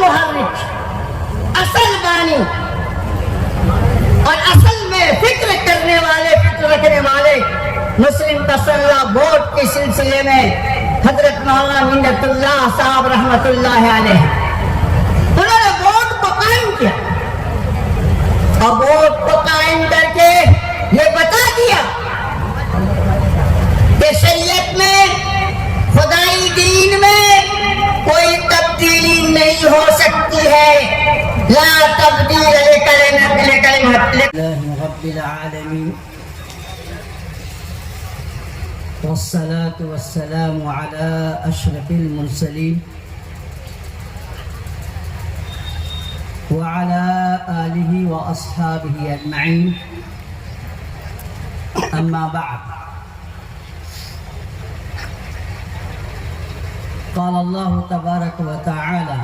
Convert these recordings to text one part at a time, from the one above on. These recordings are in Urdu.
محرک، اصل بانی اور اصل میں فکر کرنے والے، فکر رکھنے والے مسلم تسلح بورڈ کے سلسلے میں حضرت مولانا منت اللہ صاحب رحمت اللہ علیہ، انہوں نے بورڈ کو قائم کیا اور بورڈ کو قائم کر کے یہ بتا دیا کہ شریعت میں، خدائی دین میں کوئی تبدیلی نہیں ہو سکتی ہے، لا تبدیل لکلمات اللہ رب العالمین، والصلاة والسلام على أشرف المرسلين وعلى آله وأصحابه أجمعين، أما بعد، قال الله تبارك وتعالى: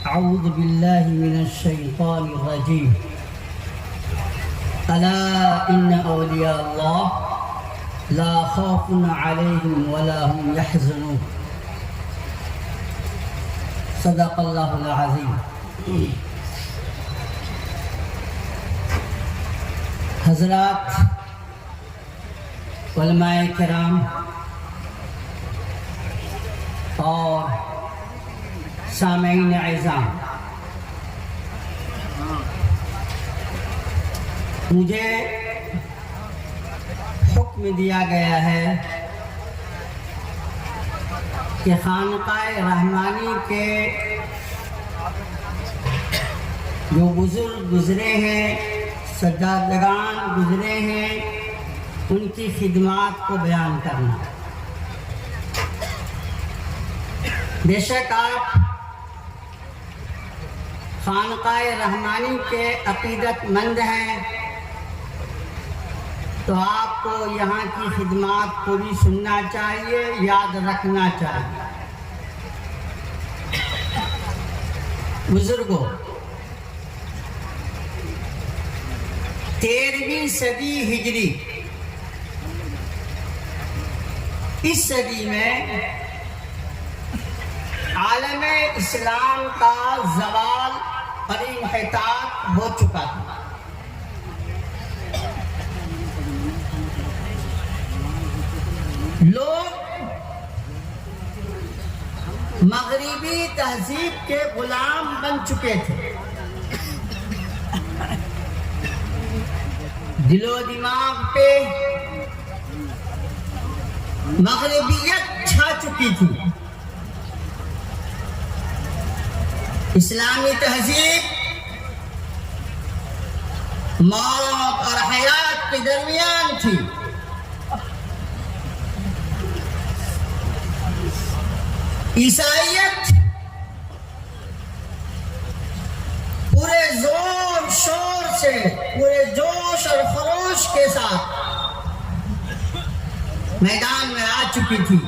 أعوذ بالله من الشيطان الرجيم، ألا إن أولياء الله لا خوف عليهم ولا هم يحزنون، صدق الله العظيم۔ حضرات، علماء کرام اور سامعین اعزام، مجھے حکم دیا گیا ہے کہ خانقاہ رحمانی کے جو بزرگ گزرے ہیں، سجادگان گزرے ہیں، ان کی خدمات کو بیان کرنا۔ بے شک آپ خانقاہ رحمانی کے عقیدت مند ہیں تو آپ کو یہاں کی خدمات کو بھی سننا چاہیے، یاد رکھنا چاہیے۔ بزرگوں، 13ویں صدی ہجری، اس صدی میں عالم اسلام کا زوال اور انحطاط ہو چکا تھا۔ لوگ مغربی تہذیب کے غلام بن چکے تھے، دل و دماغ پہ مغربیت چھا چکی تھی۔ اسلامی تہذیب موت اور حیات کے درمیان تھی۔ عیسائیت پورے زور شور سے، پورے جوش اور خروش کے ساتھ میدان میں آ چکی تھی۔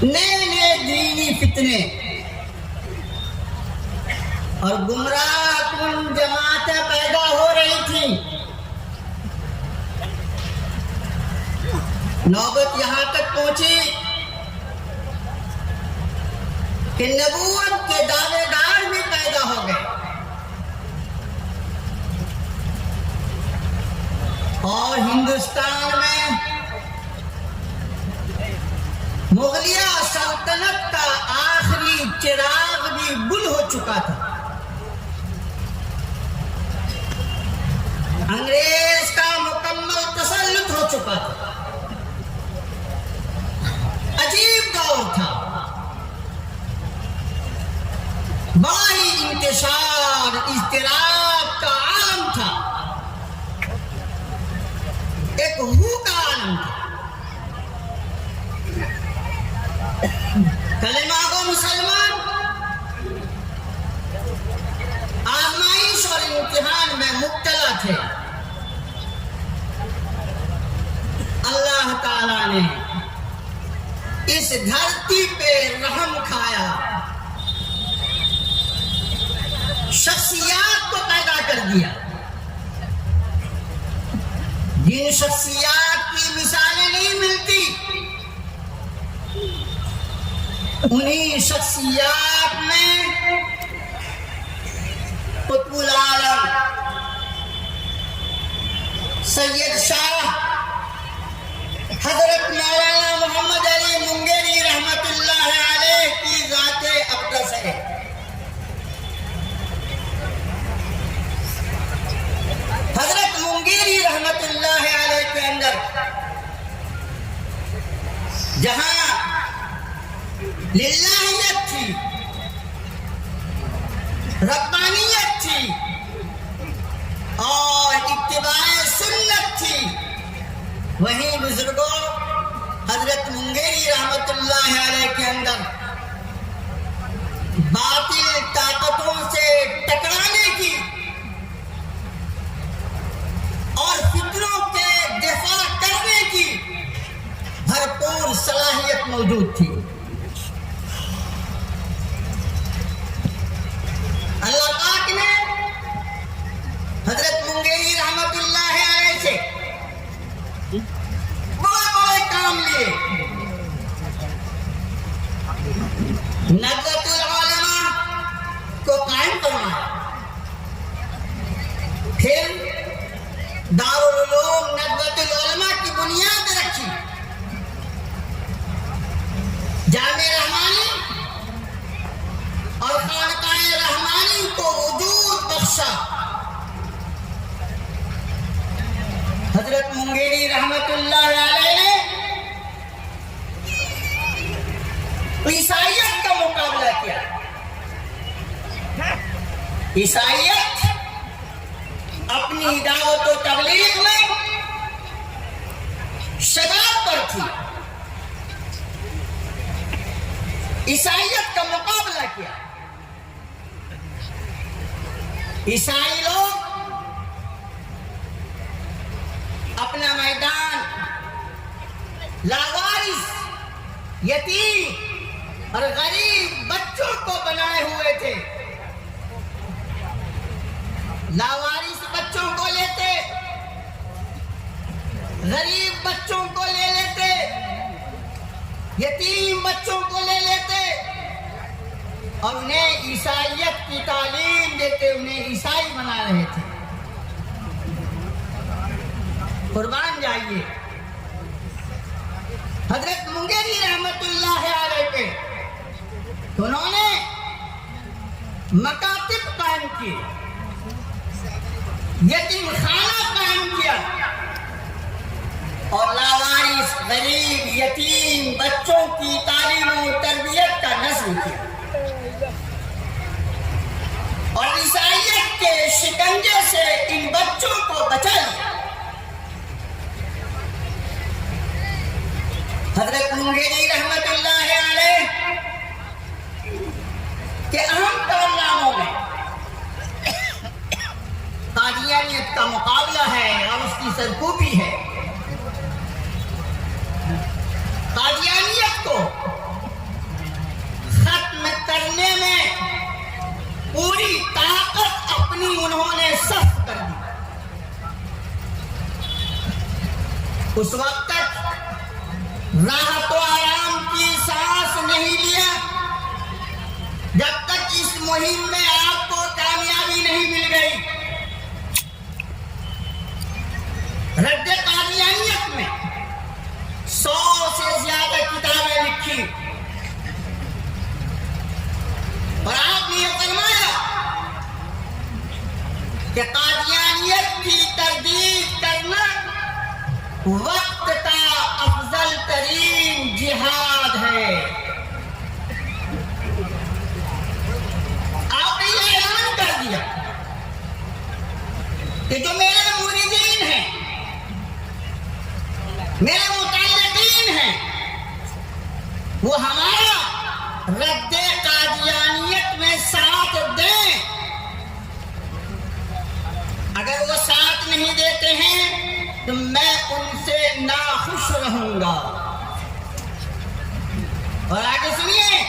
نئے نئے دینی فتنے اور گمراہ کن جماعتیں پیدا ہو رہی تھیں۔ نوبت یہاں تک پہنچی کہ نبوت کے دعوے دار بھی پیدا ہو گئے اور ہندوستان میں مغلیہ سلطنت کا آخری چراغ بھی گل ہو چکا تھا۔ انگریز کا مکمل تسلط ہو چکا تھا۔ عجیب دور تھا، بڑا ہی انتشار، اضطراب کا عالم تھا، ایک ہو کا عالم تھا۔ کلمہ گو مسلمان آزمائش اور امتحان میں مبتلا تھے۔ اللہ تعالیٰ نے اس دھرتی پہ رحم کھایا، شخصیات کو پیدا کر دیا، جن شخصیات کی مثالیں نہیں ملتی، انہی شخصیات میں قطب العالم سید شاہ حضرت مولانا محمد علی منگیری رحمت اللہ علیہ کی ذات اقدس ہے۔ حضرت منگیری رحمت اللہ علیہ کے اندر جہاں للہیت تھی، ربانیت تھی اور اتباع سنت تھی، وہیں بزرگوں حضرت منگیری رحمت اللہ علیہ کے اندر باطل طاقتوں سے ٹکرانے کی اور فتنوں کے دفاع کرنے کی بھرپور صلاحیت موجود تھی۔ اللہ پاک نے حضرت منگیری رحمت اللہ علیہ سے بڑے بڑے کام لیے۔ ندوۃ العلماء کو قائم کروایا، پھر دارالعلوم ندوۃ العلماء کی بنیاد رکھی، جامع رحمانی اور خانقاہ رحمانی کو وجود بخشا۔ حضرت منگیری رحمت اللہ علیہ نے عیسائیت کا مقابلہ کیا۔ عیسائیت اپنی دعوت و تبلیغ میں شدت پر تھی، عیسائیت کا مقابلہ کیا۔ عیسائی لوگ اپنا میدان لاوارث، یتیم اور غریب بچوں کو بنائے ہوئے تھے۔ لاوارث بچوں کو لیتے، غریب بچوں کو لے لیتے، یتیم بچوں کو لے لیتے اور انہیں عیسائیت کی تعلیم دیتے، انہیں عیسائی بنا رہے تھے۔ قربان جائیے حضرت منگیری رحمت اللہ علیہ پہ، انہوں نے مکاتب قائم کیے، یتیم خانہ قائم کیا اور لاوارث غریب یتیم بچوں کی تعلیم و تربیت کا نظم کیا اور عیسائیت کے شکنجے سے ان بچوں کو بچا لیا۔ حضرت منگیری رحمت اللہ علیہ کے اہم کارناموں میں قادیانیت کا مقابلہ ہے اور اس کی سرکوبی ہے۔ قادیانیت کو ختم کرنے میں پوری طاقت اپنی انہوں نے صرف کر دی۔ اس وقت تک راحت و آرام کی سانس نہیں لیا جب تک اس مہم میں آپ کو کامیابی نہیں مل گئی۔ رد قادیانیت میں 100 سے زیادہ کتابیں لکھی اور آپ نے یہ فرمایا کہ قادیانیت کی تردید کرنا وقت کا افضل ترین جہاد ہے۔ آپ نے یہ اعلان کر دیا کہ جو میرے مریدین ہیں، میرے متعلقین ہیں، وہ ہمارا رد قادیانیت میں ساتھ دیں۔ اگر وہ ساتھ نہیں دیتے ہیں تو میں ان سے ناخوش رہوں گا۔ اور آگے سنیے،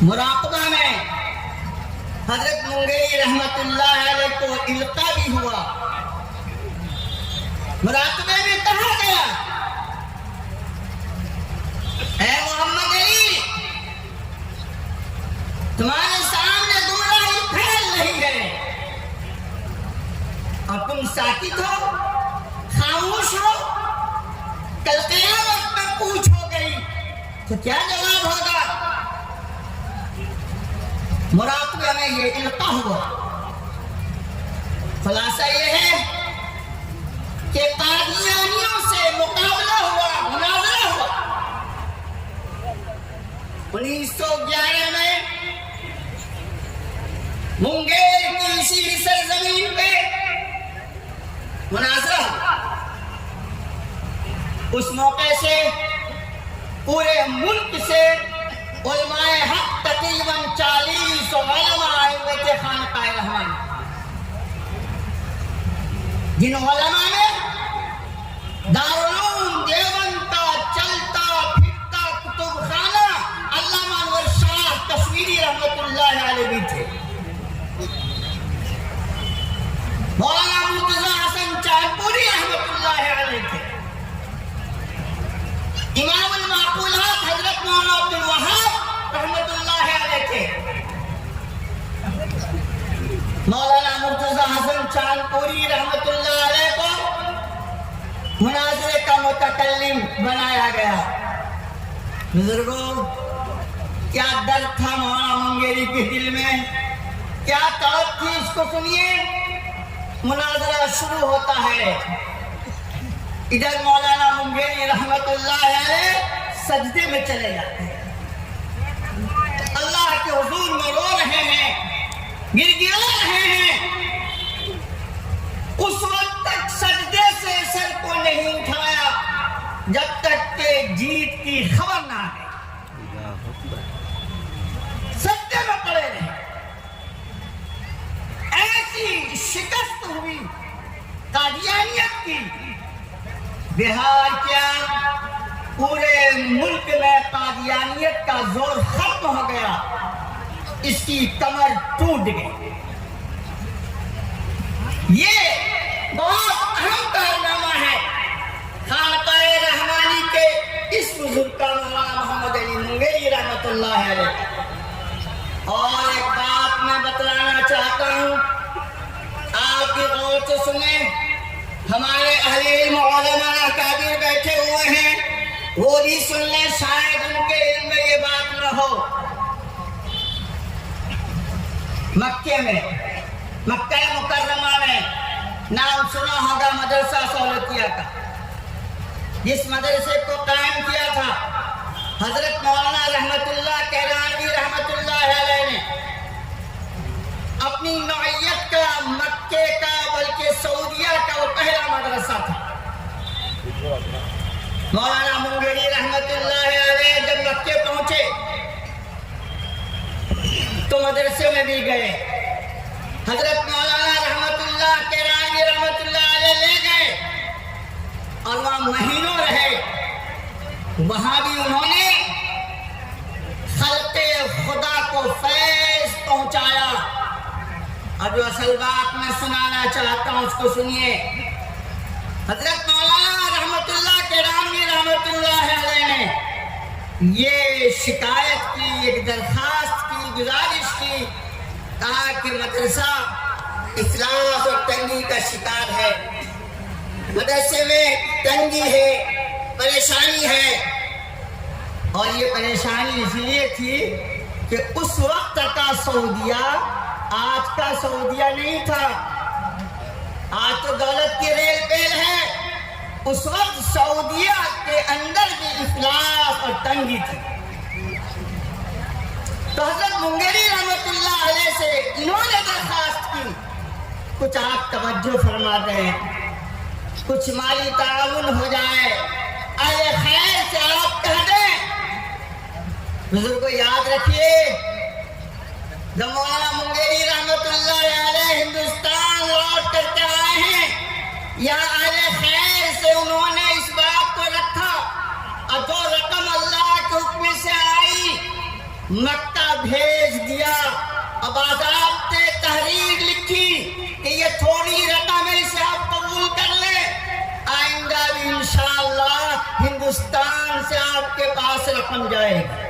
مراقبہ میں حضرت منگیری رحمت اللہ علیہ کو القاء بھی ہوا۔ مراقبے میں کہا گیا، اے ساکت ہو، خاموش ہو، کل قیامت میں پوچھ ہو گئی تو کیا جواب ہوگا؟ مراقبہ میں یہ القاء ہوا۔ خلاصہ یہ ہے کہ قادیانیوں سے مقابلہ ہوا، مناظرہ ہوا۔ 1911 میں منگیر کی اسی سرزمین پہ مناظرہ ہوا۔ اس موقع سے پورے ملک سے علماء حق تقریباً 40 علماء آئے ہوئے تھے خانقاہ رحمان، جن علماء نے دارالعلوم دیوبند کا چلتا پھرتا کتب خانہ علامہ انور شاہ کشمیری رحمت اللہ علیہ بھی تھے، مولانا مرتضی حسن چاندپوری رحمت اللہ علیہ تھے، امام المعقولات حضرت مولانا عبد الوہاب رحمت اللہ علیہ تھے۔ مولانا مرتضی حسن چاندپوری رحمت اللہ علیہ کو مناظرے کا متکلم بنایا گیا۔ بزرگوں، کیا درد تھا مولانا منگیری کے دل میں، کیا طلب تھی، اس کو سنیے۔ مناظرہ شروع ہوتا ہے، ادھر مولانا منگیری رحمت اللہ علیہ سجدے میں چلے جاتے ہیں، اللہ کے حضور میں رو رہے ہیں، گر گرا رہے ہیں۔ اس وقت تک سجدے سے سر کو نہیں اٹھایا جب تک کہ جیت کی خبر نہ آئے، سجدے میں پڑے رہے۔ ایسی شکست ہوئی قادیانیت کی، بہار کیا پورے ملک میں قادیانیت کا زور ختم ہو گیا، اس کی کمر ٹوٹ گئی۔ یہ بہت اہم کارنامہ ہے خانقاہ رحمانی کے اس بزرگ کا، مولانا محمد علی منگیری رحمت اللہ علیہ۔ اور ایک بات میں بتلانا چاہتا ہوں، آپ کی غور سے سنیں، ہمارے اہل علم علماء اکابر بیٹھے ہوئے ہیں، وہ بھی سن لیں، شاید ان کے علم میں یہ بات نہ ہو۔ مکے میں، مکہ مکرمہ میں نام سنا ہوگا مدرسہ سہولتیہ کا، جس مدرسے کو قائم کیا تھا حضرت مولانا رحمت اللہ کیرانوی رحمت اللہ علیہ نے۔ اپنی نوعیت کا مکے کا بلکہ سعودیہ کا وہ پہلا مدرسہ تھا۔ مولانا منگیری رحمت اللہ علیہ جب مکے پہنچے تو مدرسے میں بھی گئے، حضرت مولانا رحمت اللہ کیرانوی رحمت اللہ علیہ لے گئے اور وہاں مہینوں رہے۔ وہاں بھی انہوں نے خلق خدا کو فیض پہنچایا۔ اور جو اصل بات میں سنانا چاہتا ہوں اس کو سنیے۔ حضرت مولانا رحمت اللہ کیرانوی رحمت اللہ علیہ نے یہ شکایت کی، ایک درخواست کی، گزارش کی، کہا کہ مدرسہ افلاس اور تنگی کا شکار ہے، مدرسے میں تنگی ہے، پریشانی ہے۔ اور یہ پریشانی اس لیے تھی کہ اس وقت کا سعودیہ آج کا سعودیہ نہیں تھا۔ آج تو دولت کی ریل پیل ہے، اس وقت سعودیہ کے اندر بھی افلاس اور تنگی تھی۔ تو حضرت منگیری رحمت اللہ علیہ سے انہوں نے درخواست کی، کچھ آپ توجہ فرما دیں، کچھ مالی تعاون ہو جائے، اہل خیر سے آپ کہہ دیں۔ بزرگوں یاد رکھیے، جب مولانا منگیری رحمت اللہ علیہ ہندوستان لوٹ کر کے آئے ہیں، یہاں اہل خیر سے انہوں نے اس بات کو رکھا، اور جو رقم اللہ کے حکم سے آئی مکہ بھیج دیا، اب باضابطے تحریر لکھی کہ یہ تھوڑی رقم ہے، اسے آپ قبول کر لیں، آئندہ بھی انشاءاللہ ہندوستان سے آپ کے پاس رقم جائے گی۔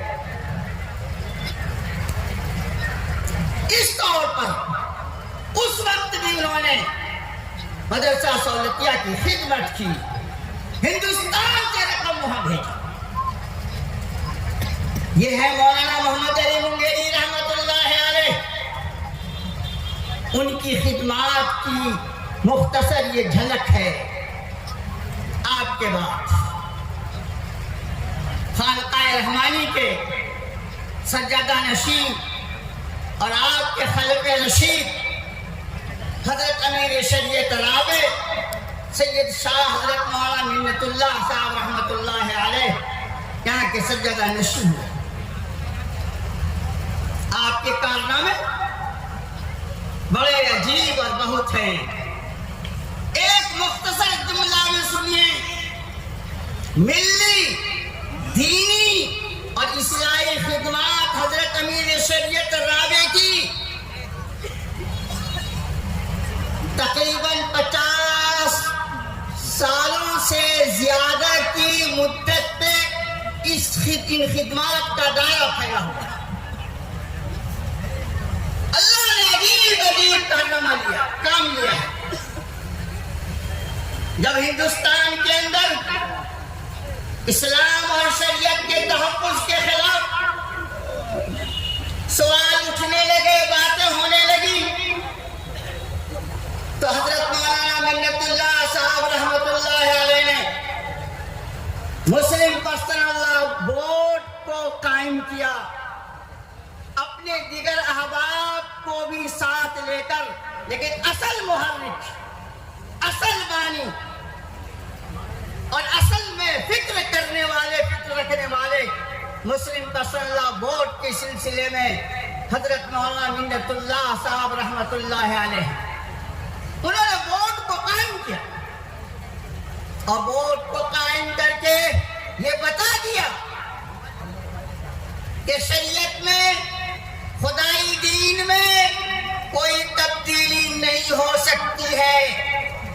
اس طور پر اس وقت بھی انہوں نے مدرسہ سہولتیہ کی خدمت کی، ہندوستان سے رقم وہاں بھیجا۔ یہ ہے مولانا محمد علی منگیری رحمت اللہ علیہ، ان کی خدمات کی مختصر یہ جھلک ہے۔ آپ کے بعد خانقاہ رحمانی کے سجادہ نشین اور آپ کے خلق رشید حضرت امیر شریعت رابع سید شاہ حضرت مولانا منت اللہ صاحب رحمت اللہ علیہ یہاں کے سجادہ نشین ہوئے۔ آپ کے کارنامے بڑے عجیب اور بہت ہیں۔ ایک مختصر جملہ میں سنیے، ملی، دینی اور اصلاحی خدمات حضرت امیر شریعت رابع کی تقریباً 50 سالوں سے زیادہ کی مدت پہ ان خدمات کا دائرہ پھیلا ہوا ہے۔ اللہ نے عجیب عجیب کارنامہ لیا، کام لیا ہے۔ جب ہندوستان کے اندر اسلام اور شریعت کے تحفظ کے خلاف سوال اٹھنے لگے، باتیں ہونے لگی، تو حضرت مولانا منت اللہ صاحب رحمت اللہ علیہ نے مسلم پرسنل لا بورڈ کو قائم کیا، اپنے دیگر احباب کو بھی ساتھ لے کر، لیکن اصل محرک، اصل بانی اور اصل میں فکر کرنے والے، فکر رکھنے والے مسلم پرسنل لا بورڈ کے سلسلے میں حضرت مولانا منت اللہ صاحب رحمت اللہ علیہ، انہوں نے بورڈ کو قائم کیا اور بورڈ کو قائم کر کے یہ بتا دیا کہ شریعت میں، خدائی دین میں کوئی تبدیلی نہیں ہو سکتی ہے۔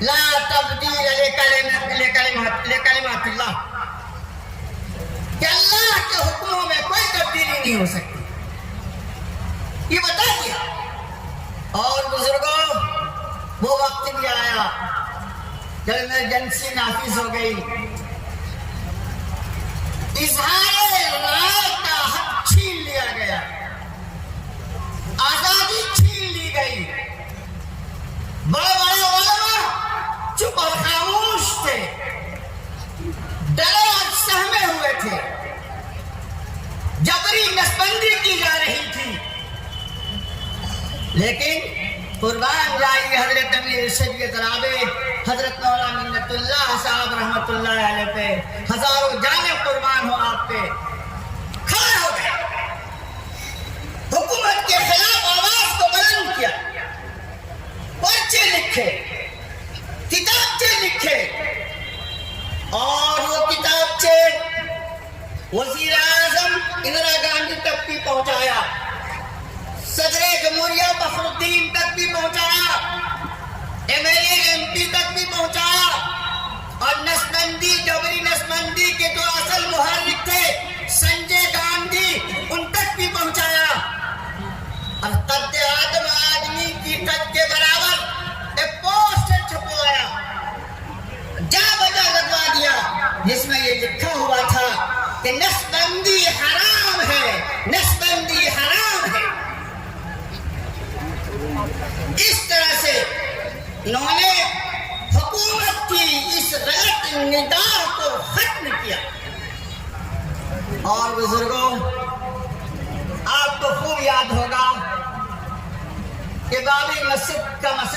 لا تبدیل لکلمات اللہ، کہ اللہ کے حکموں میں کوئی تبدیلی نہیں ہو سکتی، یہ بتا دیا۔ اور بزرگوں، وہ وقت بھی آیا جب ایمرجنسی نافذ ہو گئی، اظہار رائے کا حق چھین لیا گیا، آزادی چھین لی گئی۔ بڑے بڑے علماء چپ اور خاموش تھے، ڈرے اور سہمے ہوئے تھے، جبری نسبندی کی جا رہی تھی، لیکن قربان جائیے حضرت امیر شریعت رابع حضرت مولانا منت اللہ صاحب رحمت اللہ علیہ پہ ہزاروں جانیں قربان ہو، آپ پہ کھڑے ہو گئے، حکومت کے خلاف آواز کو بلند کیا، پرچے لکھے، کتابچے لکھے، اور وہ کتابچے وزیر اعظم اندرا گاندھی تک بھی پہنچایا، صدر جمہوریہ فخر الدین تک بھی پہنچایا، MP تک بھی پہنچایا، اور نسبندی، جبری نسبندی کے جو اصل محرک تھے سنجے گاندھی، ان تک بھی پہنچایا، اور قد آدم آدمی کی قد کے برابر ایک پوسٹر چھپوایا، جا بجا لگوا دیا، جس میں یہ لکھا ہوا تھا کہ نسبندی حرام ہے، نسبندی حرام ہے۔ اس طرح سے انہوں نے حکومت کی اس غلط نگاہ کو ختم کیا۔ اور بزرگوں، آپ کو خوب یاد ہوگا کہ بابری مسجد کا مسئلہ